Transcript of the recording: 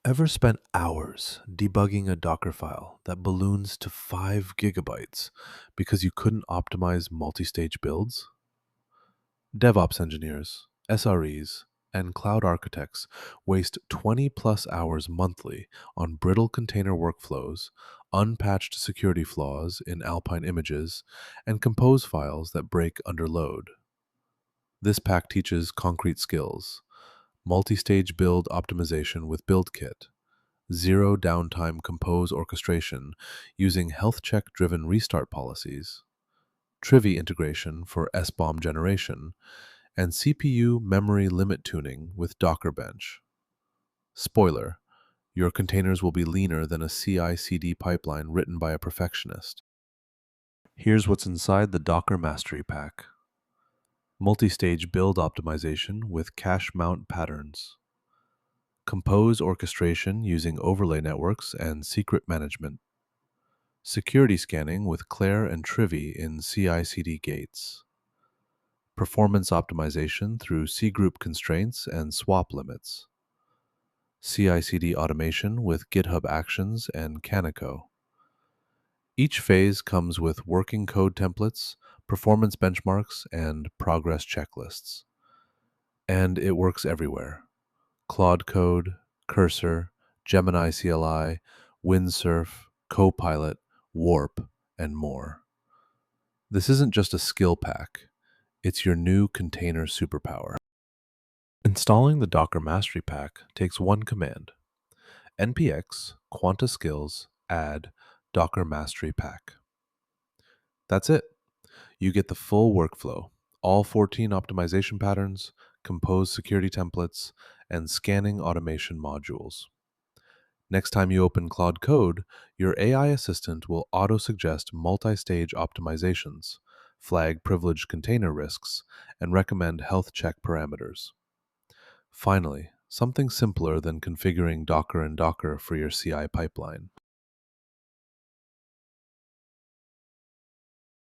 Ever spent hours debugging a Dockerfile that balloons to 5 gigabytes because you couldn't optimize multi-stage builds? DevOps engineers, SREs, and cloud architects waste 20 plus hours monthly on brittle container workflows, unpatched security flaws in Alpine images, and compose files that break under load. This pack teaches concrete skills: multi-stage build optimization with BuildKit, zero downtime compose orchestration using health check driven restart policies, Trivy integration for SBOM generation, and CPU memory limit tuning with Docker Bench. Spoiler: your containers will be leaner than a CI/CD pipeline written by a perfectionist. Here's what's inside the Docker Mastery Pack: multi-stage build optimization with cache mount patterns, compose orchestration using overlay networks and secret management, security scanning with Claire and Trivy in CI/CD gates, performance optimization through cgroup constraints and swap limits, CI/CD automation with GitHub Actions and Canico. Each phase comes with working code templates, performance benchmarks, and progress checklists. And it works everywhere: Claude Code, Cursor, Gemini CLI, Windsurf, Copilot, Warp, and more. This isn't just a skill pack, it's your new container superpower. Installing the Docker Mastery Pack takes one command: npx quanta-skills add Docker Mastery Pack. That's it. You get the full workflow: all 14 optimization patterns, compose security templates, and scanning automation modules. Next time you open Claude Code, your AI assistant will auto-suggest multi-stage optimizations, flag privileged container risks, and recommend health check parameters. Finally, something simpler than configuring Docker and Docker for your CI pipeline.